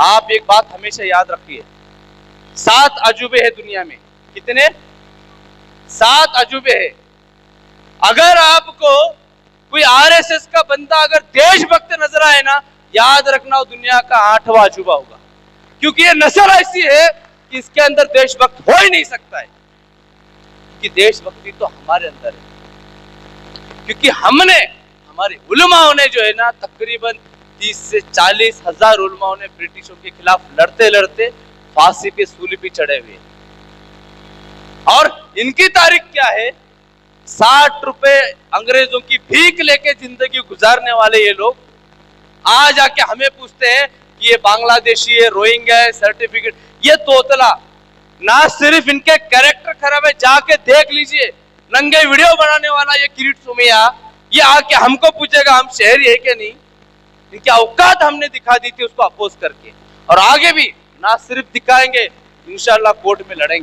आप एक बात हमेशा याद रखिए, 7 अजूबे हैं दुनिया में। कितने? 7 अजूबे हैं। अगर आपको कोई आरएसएस का बंदा अगर देशभक्त नजर आए ना, याद रखना वो दुनिया का 8वां अजूबा होगा, क्योंकि ये नस्ल ऐसी है कि इसके अंदर देशभक्त हो ही नहीं सकता है। कि देशभक्ति तो हमारे अंदर है, क्योंकि हमारे उलमाओं ने जो है ना, तकरीबन 30 से 40 हजार उलमाओं ने ब्रिटिशों के खिलाफ लड़ते लड़ते फांसी पे सूली पे चढ़े हुए। और इनकी तारीख क्या है? 60 रुपए अंग्रेजों की भीख लेके जिंदगी गुजारने वाले ये लोग आज आके हमें पूछते हैं कि ये बांग्लादेशी है, रोहिंग्या है, सर्टिफिकेट। ये तोतला ना सिर्फ इनके कैरेक्टर खराब है, जाके देख लीजिए। नंगे वीडियो बनाने वाला ये किरीट सोमैया, ये आके हमको पूछेगा हम शहरी है कि नहीं। इनकी औकात हमने दिखा दी थी उसको अपोज करके, और आगे भी ना सिर्फ दिखाएंगे, इंशाल्लाह कोर्ट में लड़ेंगे।